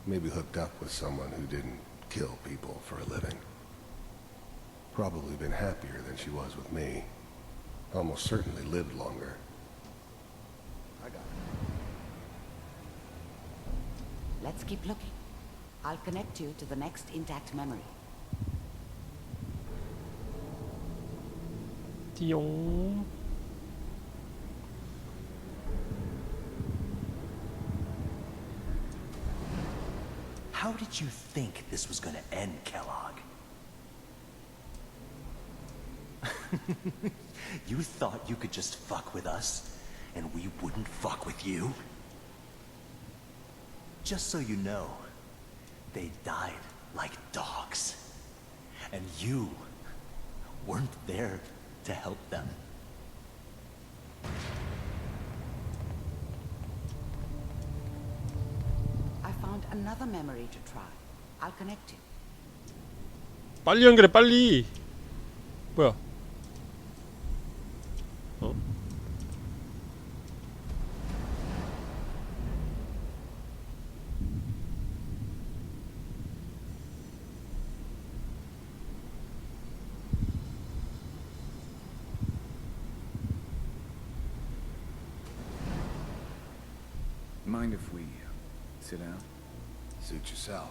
Maybe hooked up with someone who didn't kill people for a living. Probably been happier than she was with me. Almost certainly lived longer. I got it. Let's keep looking. I'll connect you to the next intact memory. 띠용. How did you think this was gonna end, Kellogg? You thought you could just fuck with us, and we wouldn't fuck with you? Just so you know, they died like dogs. And you weren't there to help them. I found another memory to try. I'll connect you. 빨리 연결해 빨리. 뭐야? 어? Mind if we sit down? Suit yourself.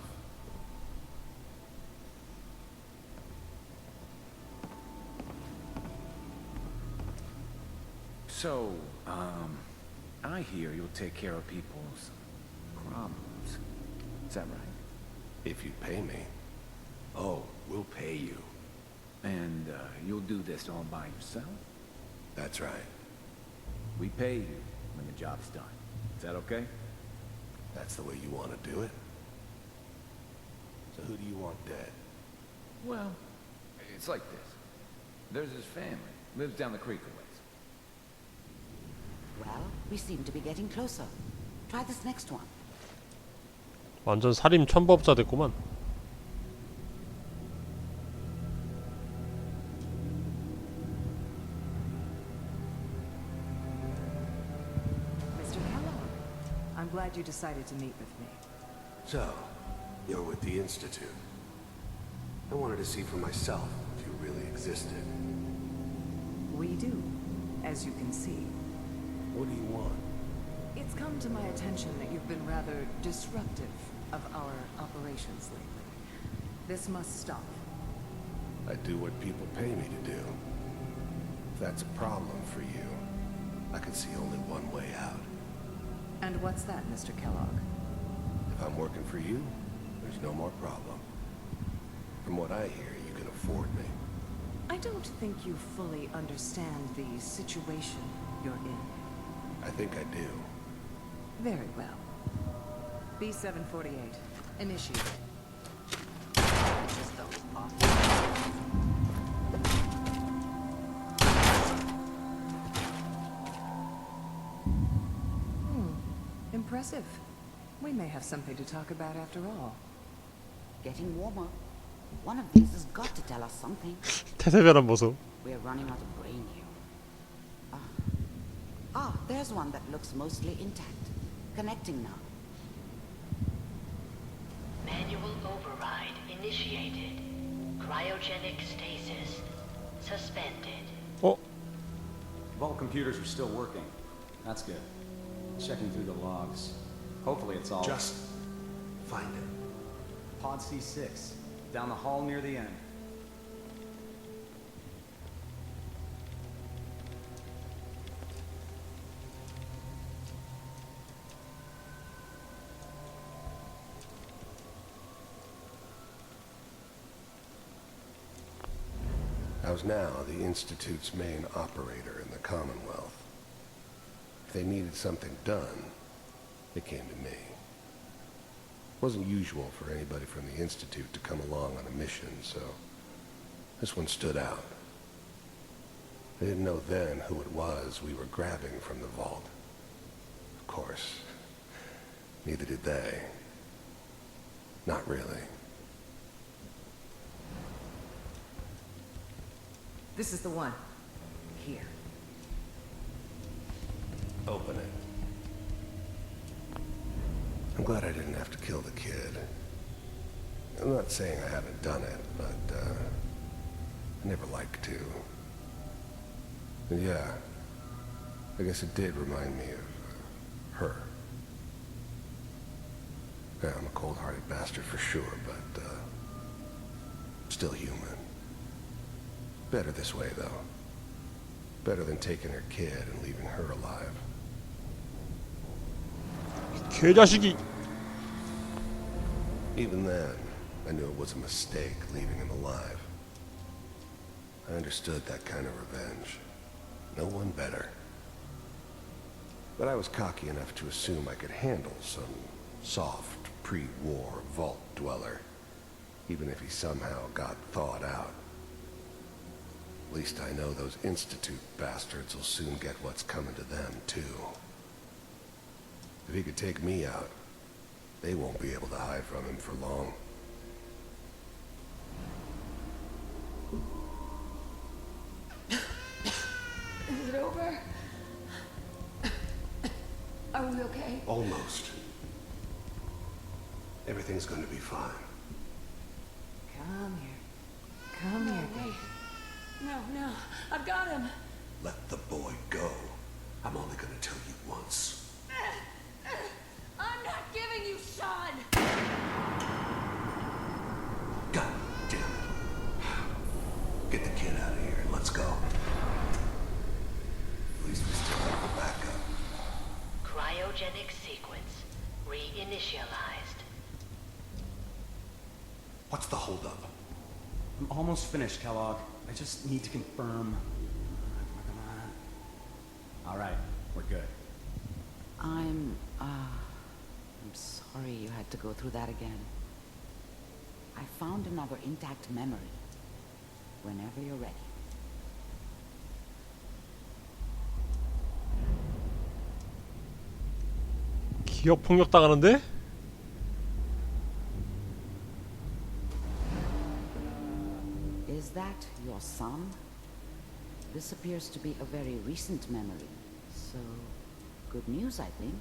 So, I hear you'll take care of people's problems. Is that right? If you pay me. Oh, we'll pay you. And, you'll do this all by yourself? That's right. We pay you when the job's done. Is that okay? That's the way you want to do it. So who do you want dead? Well, it's like this. There's his family. Lives down the creek a ways. Well, we seem to be getting closer. Try this next one. 완전 살인 천법자 됐구만. Mr. Kellogg, I'm glad you decided to meet with me. So, you're with the Institute. I wanted to see for myself if you really existed. We do, as you can see. What do you want? It's come to my attention that you've been rather disruptive of our operations lately. This must stop. I do what people pay me to do. If that's a problem for you, I can see only one way out. And what's that, Mr. Kellogg? If I'm working for you, there's no more problem. From what I hear, you can afford me. I don't think you fully understand the situation you're in. I think I do. Very well. B-748, initiate. Impressive. We may have something to talk about after all. Getting warmer. One of these has got to tell us something. 태세변한 모습. We're running out of brain here. There's one that looks mostly intact. Connecting now. Manual override initiated. Cryogenic stasis suspended. 어? Vault computers are still working. That's good. Checking through the logs. Hopefully it's all... Just find it. Pod C6. Down the hall near the end. I was now the Institute's main operator in the Commonwealth. If they needed something done, they came to me. It wasn't usual for anybody from the Institute to come along on a mission, so this one stood out. I didn't know then who it was we were grabbing from the vault. Of course, neither did they. Not really. This is the one. Here. Open it. I'm glad I didn't have to kill the kid. I'm not saying I haven't done it, but, I never liked to. And yeah, I guess it did remind me of, her. Yeah, I'm a cold-hearted bastard for sure, but, still human. Better this way, though. Better than taking her kid and leaving her alive. 개자식이. Even then, I knew it was a mistake leaving him alive. I understood that kind of revenge. No one better. But I was cocky enough to assume I could handle some soft, pre-war vault dweller, even if he somehow got thawed out. At least I know those Institute bastards will soon get what's coming to them, too. If he could take me out, they won't be able to hide from him for long. Is it over? Are we okay? Almost. Everything's going to be fine. Come here. Come here, baby. No, I've got him. Let the boy go. I'm only going to tell you once. I'm not giving you Sean. God damn it. Get the kid out of here and let's go. At least we still have the backup. Cryogenic sequence reinitialized. What's the holdup? I'm almost finished, Kellogg. I just need to confirm. All right, we're good. I'm sorry you had to go through that again. I found another intact memory. Whenever you're ready. 기억 폭력 당하는데? Is that your son? This appears to be a very recent memory. So, good news, I think.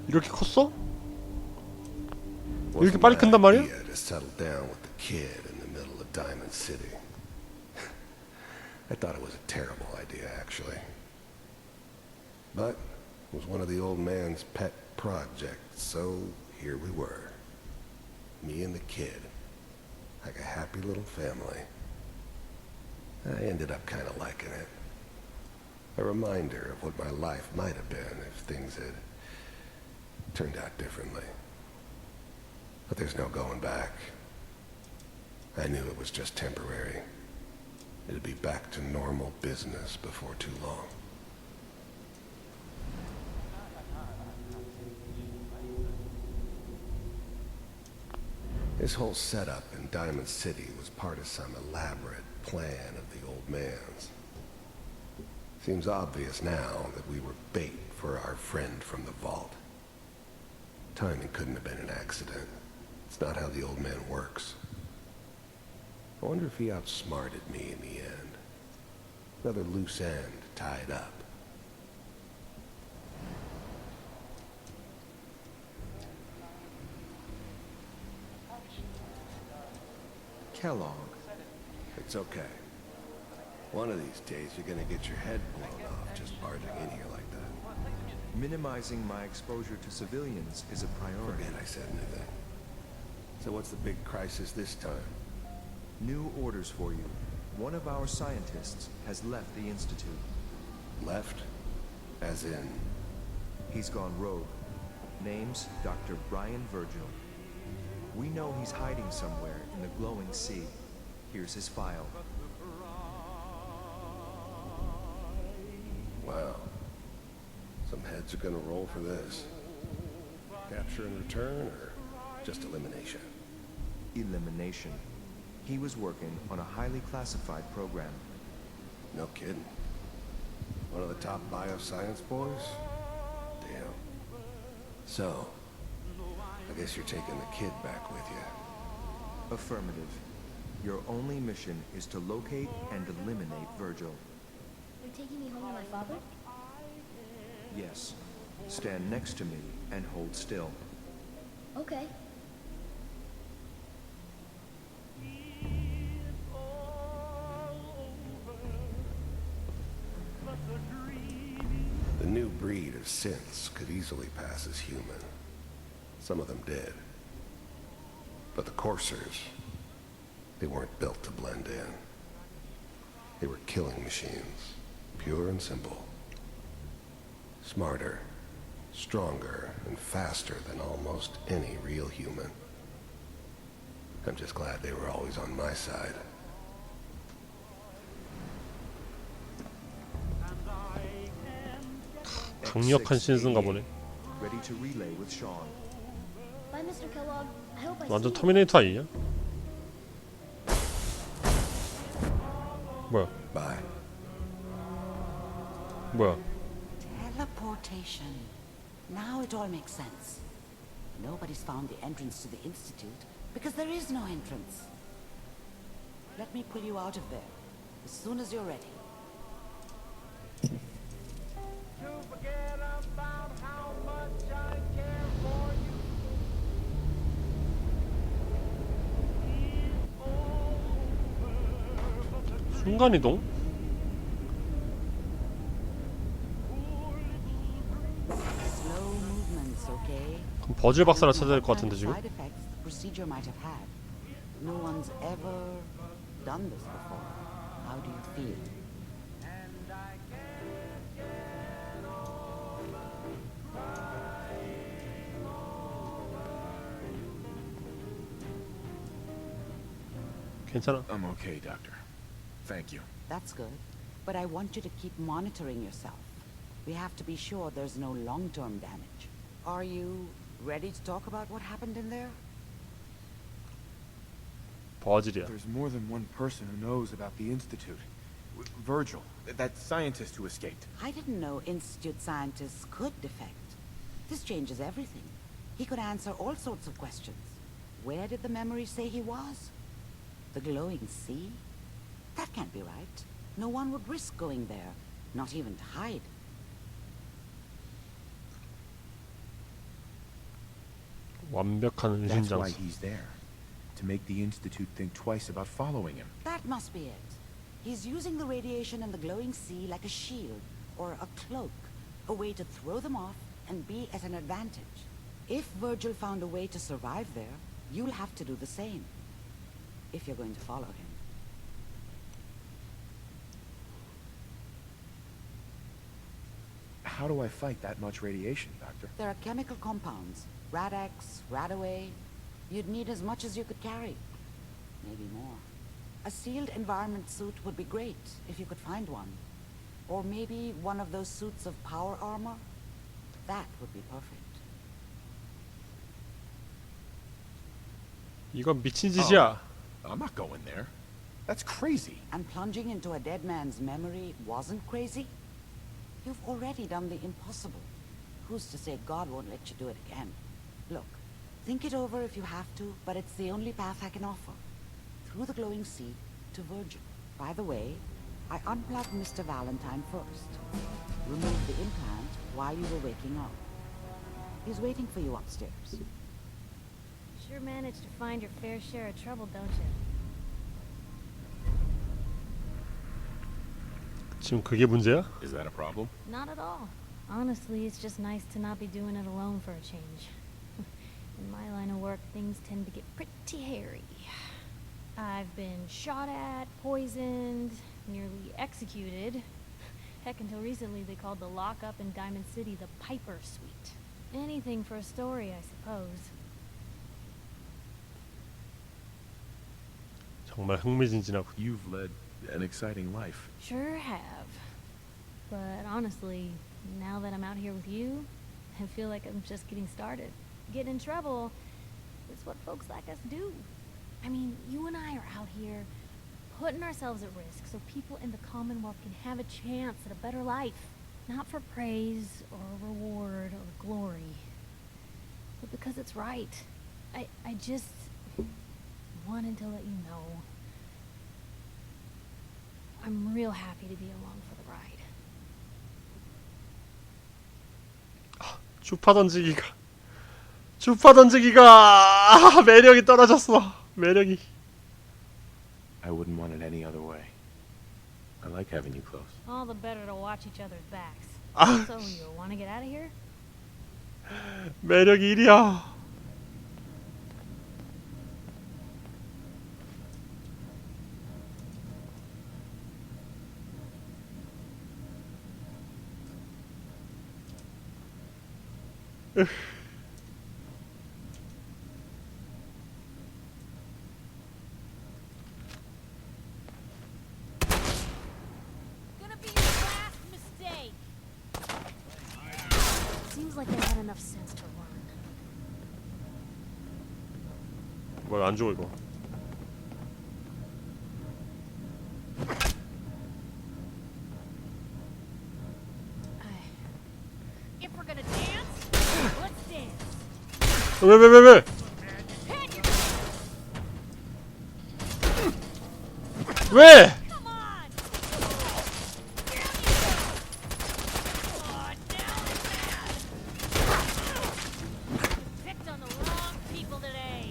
이렇게 컸어? 이렇게 Wasn't 빨리 my 큰단 말이야? idea to settle down with the kid in the middle of Diamond City. I thought it was a terrible idea, actually. But it was one of the old man's pet projects, so here we were. Me and the kid. Like a happy little family. I ended up kind of liking it. A reminder of what my life might have been if things had turned out differently. But there's no going back. I knew it was just temporary. It'd be back to normal business before too long. This whole setup in Diamond City was part of some elaborate plan of the old man's. Seems obvious now that we were bait for our friend from the vault. Timing couldn't have been an accident. It's not how the old man works. I wonder if he outsmarted me in the end. Another loose end tied up. Kellogg. It's okay. One of these days you're gonna get your head blown off just barging in here like that. Minimizing my exposure to civilians is a priority. Forget I said anything. So what's the big crisis this time? New orders for you. One of our scientists has left the Institute. Left? As in... He's gone rogue. Name's Dr. Brian Virgil. We know he's hiding somewhere in the glowing sea. Here's his file. Wow. Some heads are gonna roll for this. Capture and return, or just elimination? Elimination. He was working on a highly classified program. No kidding. One of the top bioscience boys? Damn. So, I guess you're taking the kid back with you. Affirmative. Your only mission is to locate and eliminate Virgil. You're taking me home to my father? Yes. Stand next to me and hold still. Okay. The new breed of synths could easily pass as human. Some of them did. But the coursers, they weren't built to blend in. They were killing machines, pure and simple. Smarter, stronger, and faster than almost any real human. I'm just glad they were always on my side. 강력한 신스인가 보네. Ready to relay with Sean. Bye, Mr. Kellogg. I hope I see 완전 you. 터미네이터 아니냐? 뭐야? Bye. 뭐야? Teleportation. Now it all makes sense. Nobody's found the entrance to the Institute because there is no entrance. Let me pull you out of there as soon as you're ready. 순간이동? Slow movements, okay? 그럼 버즐 박사를 찾아야 될 것 같은데 지금? Side effects the procedure might have had. No one's ever done this before. How do you feel? 괜찮아. I'm okay, Doctor. Thank you. That's good. But I want you to keep monitoring yourself. We have to be sure there's no long-term damage. Are you ready to talk about what happened in there? 버즐이야. There's more than one person who knows about the Institute. Virgil, that scientist who escaped. I didn't know Institute scientists could defect. This changes everything. He could answer all sorts of questions. Where did the memory say he was? The glowing sea? That can't be right. No one would risk going there, not even to hide. 완벽한 That's why 은신장소. he's there. To make the Institute think twice about following him. That must be it. He's using the radiation and the glowing sea like a shield, or a cloak, a way to throw them off and be at an advantage. If Virgil found a way to survive there, you'll have to do the same, if you're going to follow him. How do I fight that much radiation, Doctor? There are chemical compounds, Rad-X, Radaway. You'd need as much as you could carry, maybe more. A sealed environment suit would be great, if you could find one. Or maybe one of those suits of power armor. That would be perfect. 이건 미친 짓이야. I'm not going there. That's crazy. And plunging into a dead man's memory wasn't crazy? You've already done the impossible. Who's to say God won't let you do it again? Look, think it over if you have to, but it's the only path I can offer. Through the glowing sea to Virgil. By the way, I unplugged Mr. Valentine first. Removed the implant while you were waking up. He's waiting for you upstairs. Sure managed to find your fair share of trouble, don't you? 지금 그게 문제야? Is that a problem? Not at all. Honestly, it's just nice to not be doing it alone for a change. In my line of work, things tend to get pretty hairy. I've been shot at, poisoned, nearly executed. Heck, until recently they called the lockup in Diamond City the Piper Suite. Anything for a story, I suppose. 정말 흥미진진하고. You've led an exciting life. Sure have. But honestly, now that I'm out here with you, I feel like I'm just getting started. Getting in trouble is what folks like us do. I mean, you and I are out here putting ourselves at risk so people in the Commonwealth can have a chance at a better life. Not for praise or reward or glory, but because it's right. I just wanted to let you know I'm real happy to be along for the ride. 주파 던지기가 주파 던지기가 매력이 떨어졌어. 매력이. I wouldn't want it any other way. I like having you close. All the better to watch each other's backs. 아, So you want to get out of here? 매력이 1이야. Gonna be your last mistake. Seems like they had enough sense to run. 뭐야, 안 죽어 이거. If we're gonna dance, let's dance. 왜? 왜? Come on. Picked on the wrong people today.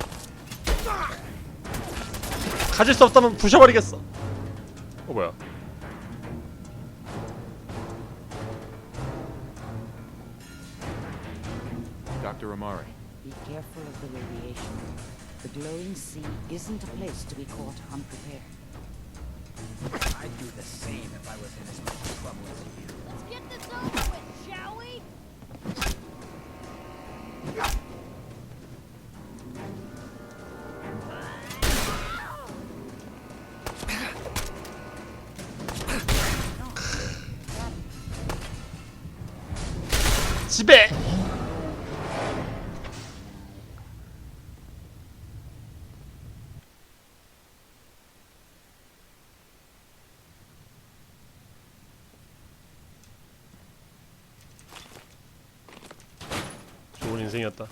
가질 수 없다면 부셔버리겠어. 뭐야? Dr. Amari. Be careful of the radiation. The glowing sea isn't a place to be caught unprepared. I'd do the same if I was in as much trouble as you. Let's get this over with, shall we? 집에. 좋은 인생이었다.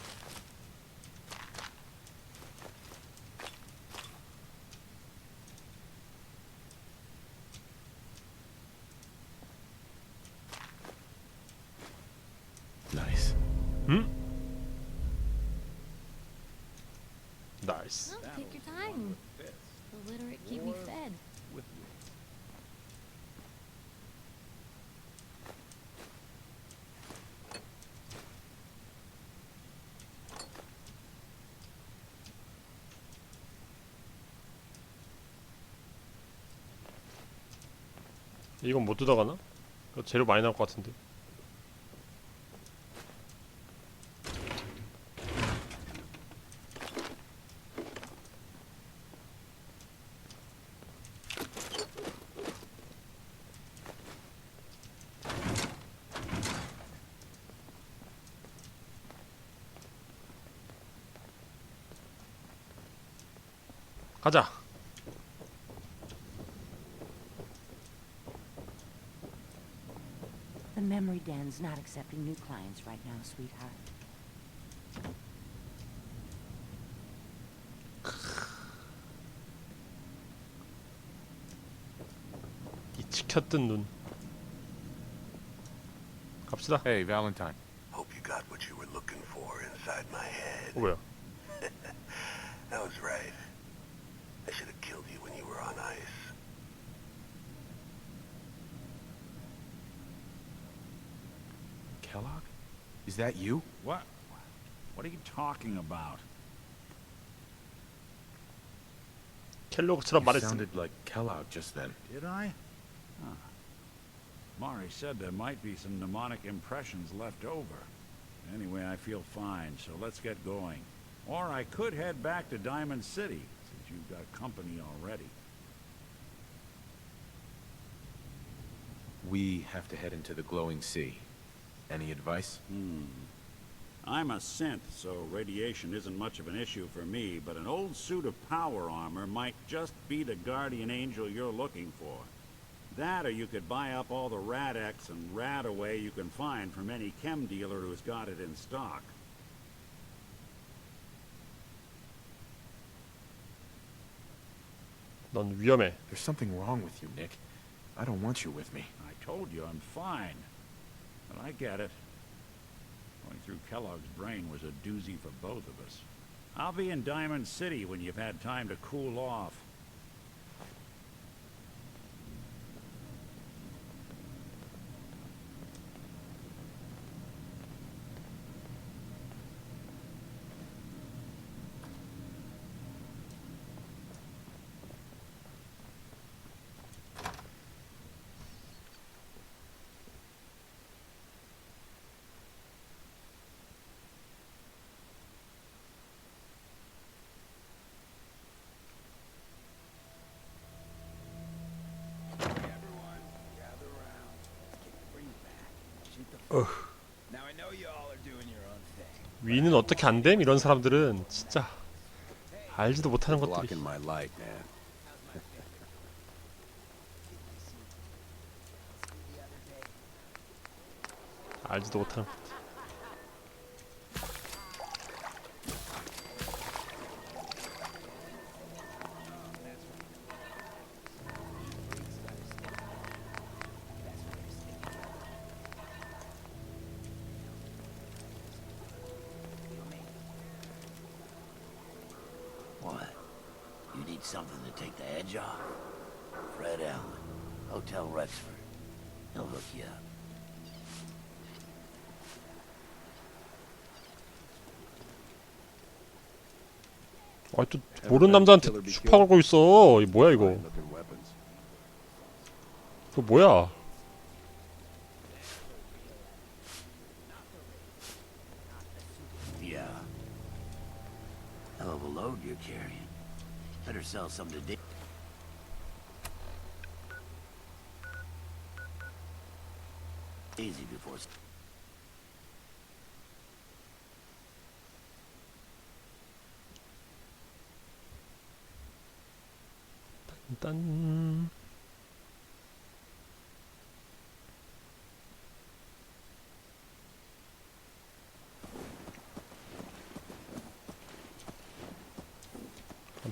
Nice. 응? 나이스. Well, take your time. The literate keep me fed. 이건 못 뜯어가나? 이거 재료 많이 나올 것 같은데. 가자. The memory den's not accepting new clients right now, sweetheart. 이 지켰던 눈. 갑시다. Hey, Valentine. Hope you got what you were looking for inside my head. 뭐야? That was right. I should have killed you when you were on ice. Kellogg? Is that you? What? What are you talking about? 켈로그처럼 You 말했어. sounded like Kellogg just then. Did I? Huh. Mari said there might be some mnemonic impressions left over. Anyway, I feel fine, so let's get going. Or I could head back to Diamond City, since you've got company already. We have to head into the glowing sea. Any advice? I'm a synth, so radiation isn't much of an issue for me, but an old suit of power armor might just be the guardian angel you're looking for. That, or you could buy up all the Rad-X and Rad-Away you can find from any chem dealer who's got it in stock. 넌 위험해. There's something wrong with you, Nick. I don't want you with me. I told you I'm fine. But I get it. Going through Kellogg's brain was a doozy for both of us. I'll be in Diamond City when you've had time to cool off. 위는 어떻게 안 됨? 이런 사람들은 진짜 알지도 못하는 것들이. Blocking my light, man. 알지도 못하는 것들. What? You need something to take the edge off? Fred Allen, Hotel Rexford. He'll hook you up. 아, 또 모르는 남자한테 슈퍼 걸고 있어. 이 뭐야 이거? 이거 뭐야? Yeah. Hell of a load you're carrying. Better sell some today. Easy before. 딴.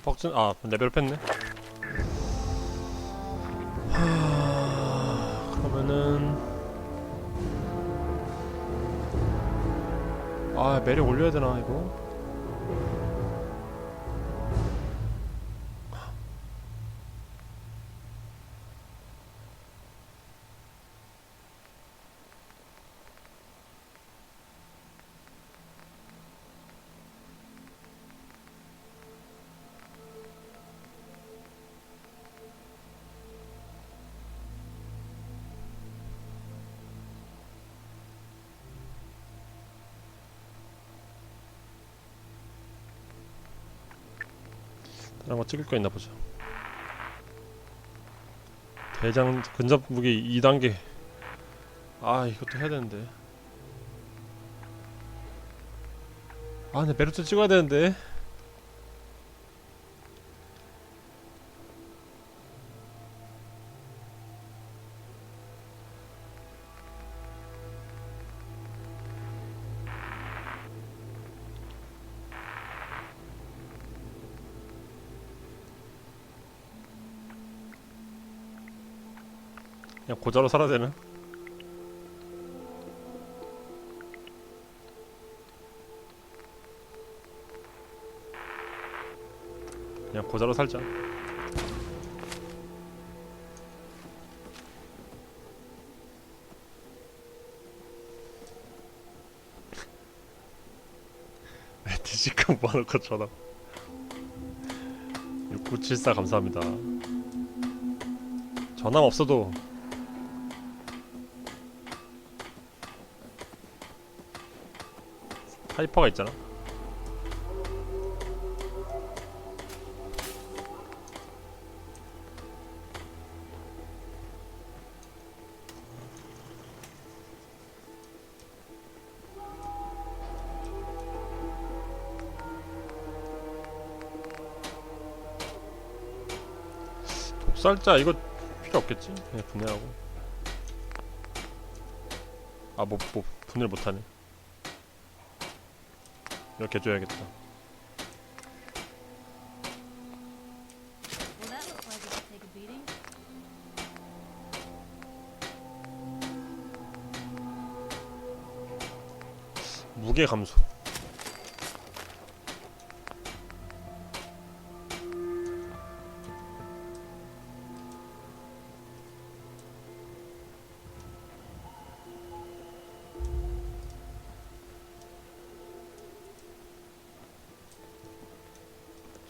퍽진 레벨업 했네. 그러면은 매력 올려야 되나 이거? 다른 거 찍을 거 있나 보자. 대장 근접 무기 2단계. 이것도 해야 되는데. 근데 메르트 찍어야 되는데. 그냥 고자로 살아야 되나? 그냥 고자로 살자. 디지크 모아놓고 전화. 6974 감사합니다. 전화 없어도 하이퍼가 있잖아. 독살자 이거 필요 없겠지? 그냥 분해하고. 분해를 못하네. 이렇게 해줘야겠다. 무게 감소.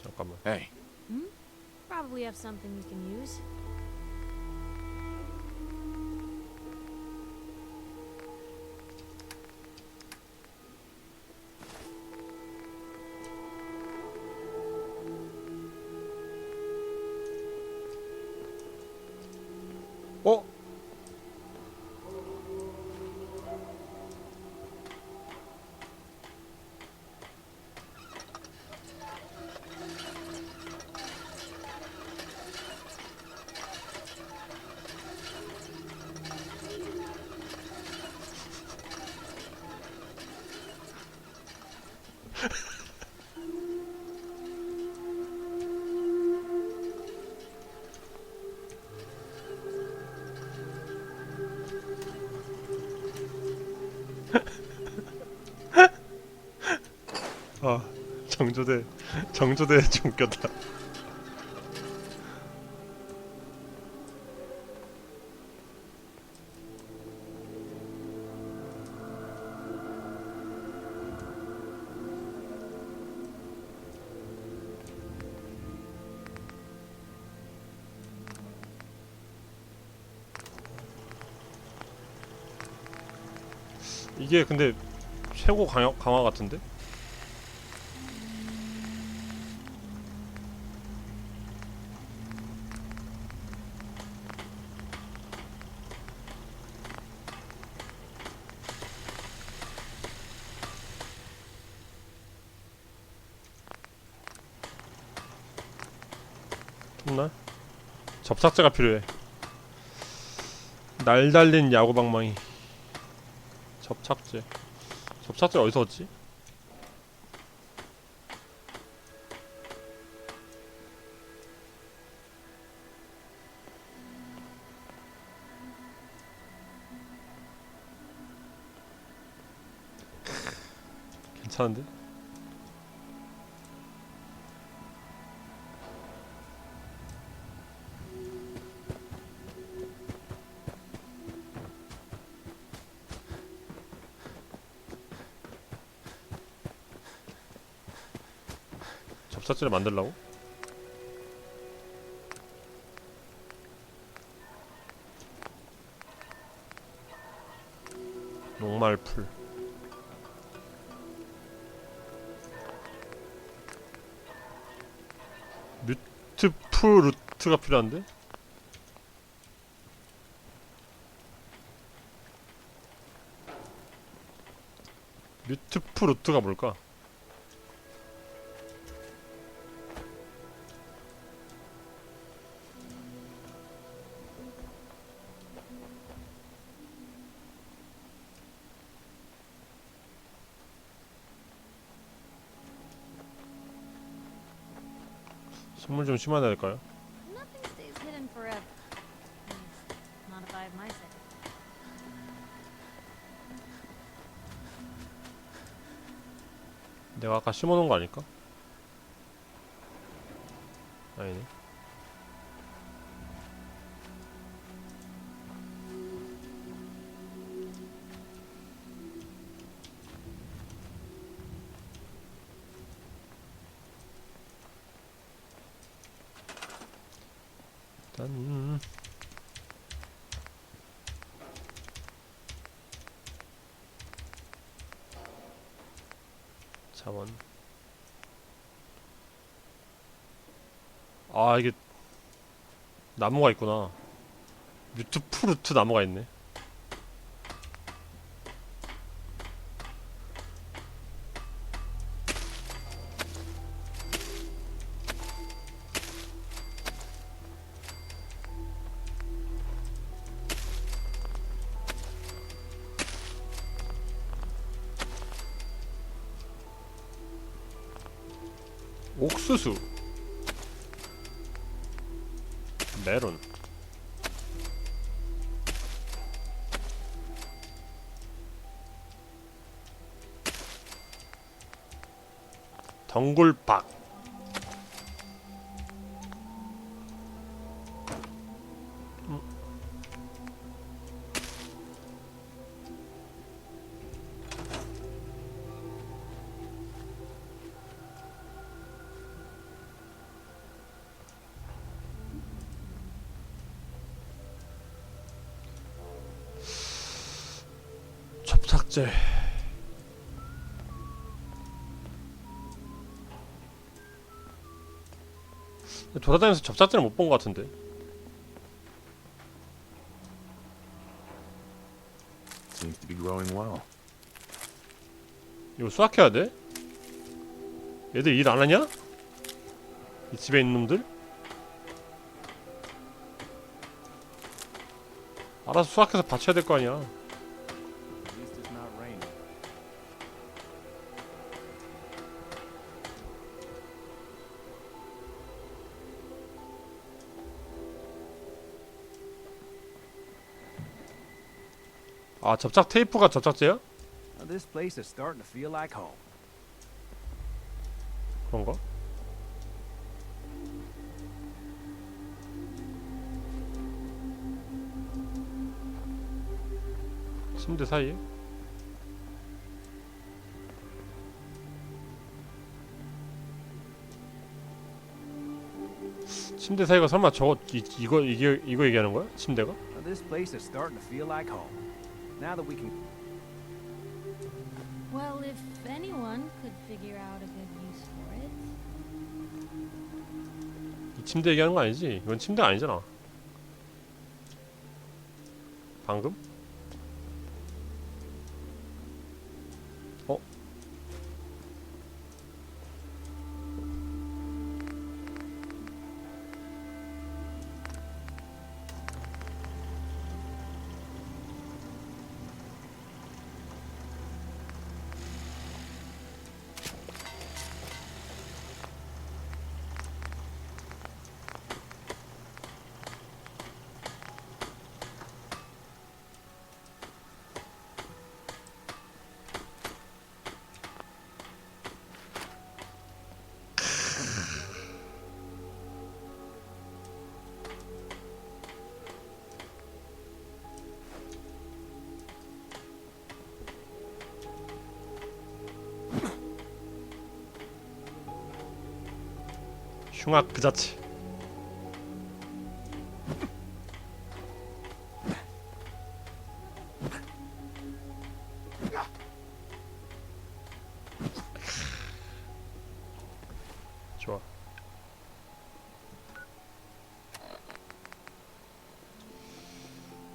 잠깐만. Hey. Probably have something you can use. 어? 아, 정조대 좀 웃겼다. 이게 근데 최고 강화 같은데? 없나? 접착제가 필요해. 날 달린 야구방망이. 접착제. 접착제 어디서 얻지? 괜찮은데? 접착제를 만들라고? 녹말풀. 뮤트프루트가 필요한데? 뮤트프루트가 뭘까? 선물 좀 심어야 될까요? Nothing stays hidden forever. At least, not if I have my say. 내가 아까 심어놓은 거 아닐까? 아니네. 일단 자원. 아, 이게 나무가 있구나. 뮤트프루트 나무가 있네. 옥수수, 메론. 덩굴박. 접착제. 돌아다니면서 접착제를 못 본 것 같은데. Seems to be growing well. 이거 수확해야 돼? 얘들 일 안 하냐? 이 집에 있는 놈들? 알아서 수확해서 받쳐야 될 거 아니야. At least it's not raining. 아, 접착 테이프가 접착제야? This place is starting to feel like home. 그런가? 침대 사이에? 침대 사이가 설마 저거 이거 얘기하는 거야? 침대가? This place is starting to feel like home. Now that we can. Well, if anyone could figure out a good use for it. 이 침대 얘기하는 거 아니지? 이건 침대가 아니잖아. 방금? 어? 흉악 그 자체. 좋아.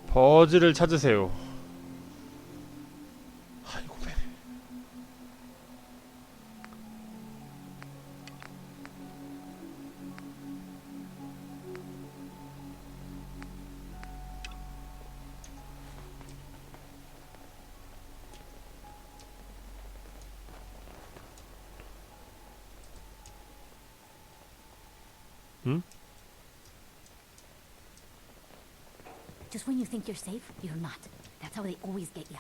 버즈를 찾으세요. 아이고 배. 응? Just when you think you're safe, you're not. That's how they always get you.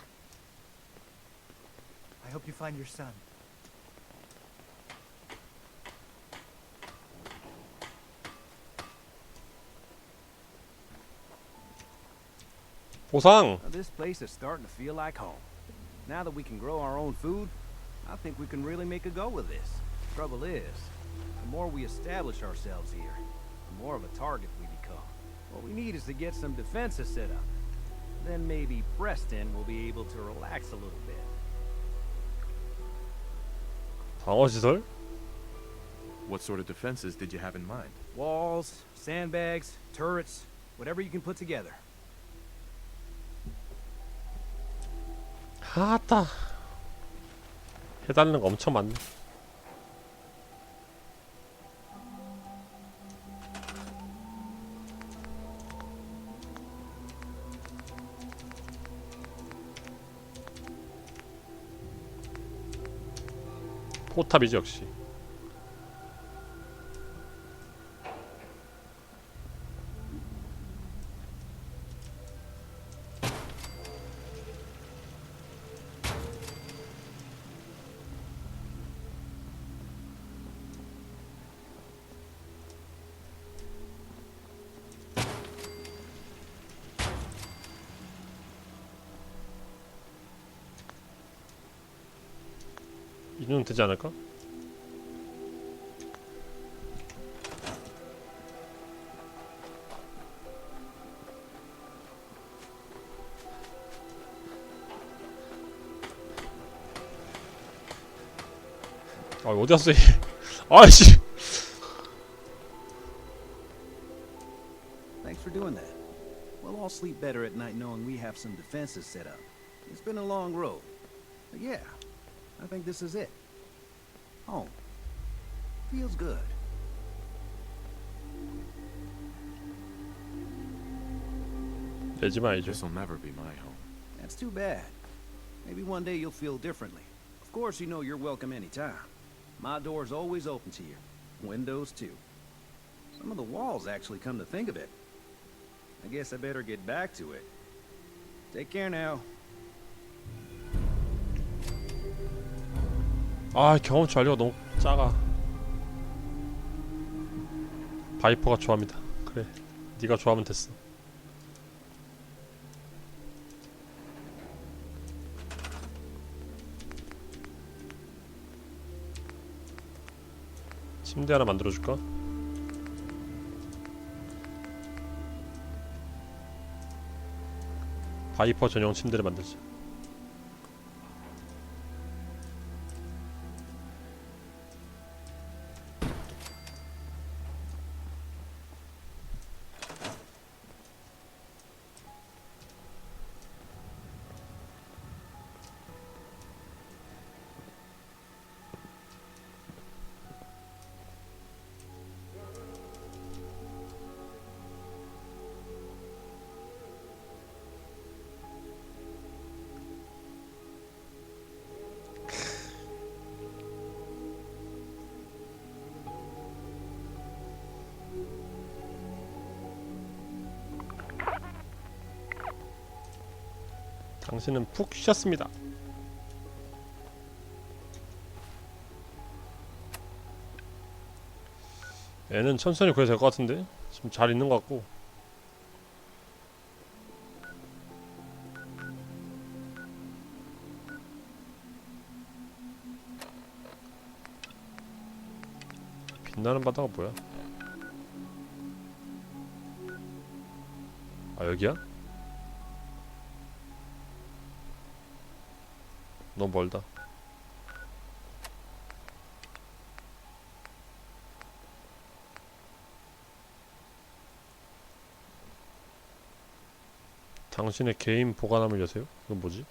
I hope you find your son. 보상. This place is starting to feel like home. Now that we can grow our own food, I think we can really make a go with this. Trouble is, the more we establish ourselves here, the more of a target we become. What we need is to get some defenses set up. Then maybe Preston will be able to relax a little bit. 방어시설? What sort of defenses did you have in mind? Walls, sandbags, turrets, whatever you can put together. 하따. 해달라는 거 엄청 많네. 포탑이지 역시. 정도는 되지 않을까? 아 어디 갔어 얘. 아이씨. Thanks for doing that. We'll all sleep better at night knowing we have some defenses set up. It's been a long road. But yeah, I think this is it. Home. Feels good. 내 집 아니죠? This'll never be my home. That's too bad. Maybe one day you'll feel differently. Of course, you know you're welcome anytime. My door's always open to you. Windows, too. Some of the walls, actually, come to think of it. I guess I better get back to it. Take care now. 아 경험치 완료가 너무 작아. 바이퍼가 좋아합니다. 그래 네가 좋아하면 됐어. 침대 하나 만들어줄까? 바이퍼 전용 침대를 만들자. 당신은 푹 쉬었습니다. 애는 천천히 구해도 될 것 같은데? 지금 잘 있는 것 같고. 빛나는 바다가 뭐야? 아 여기야? 너무 멀다. 당신의 개인 보관함을 여세요? 이건 뭐지?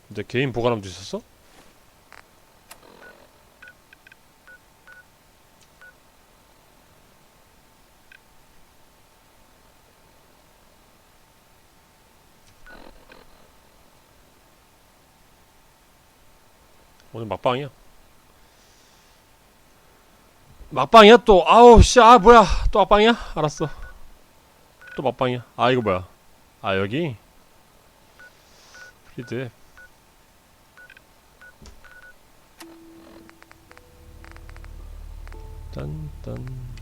근데 개인 보관함도 있었어? 오늘 막방이야. 막방이야 또. 아우 씨. 아 뭐야 또 막방이야? 알았어. 또 막방이야. 아 이거 뭐야? 아 여기 프리드. 딴딴.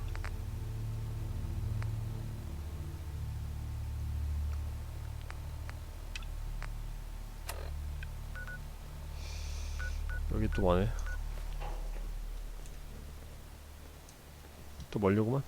여기 또 뭐네? 또 멀려구만.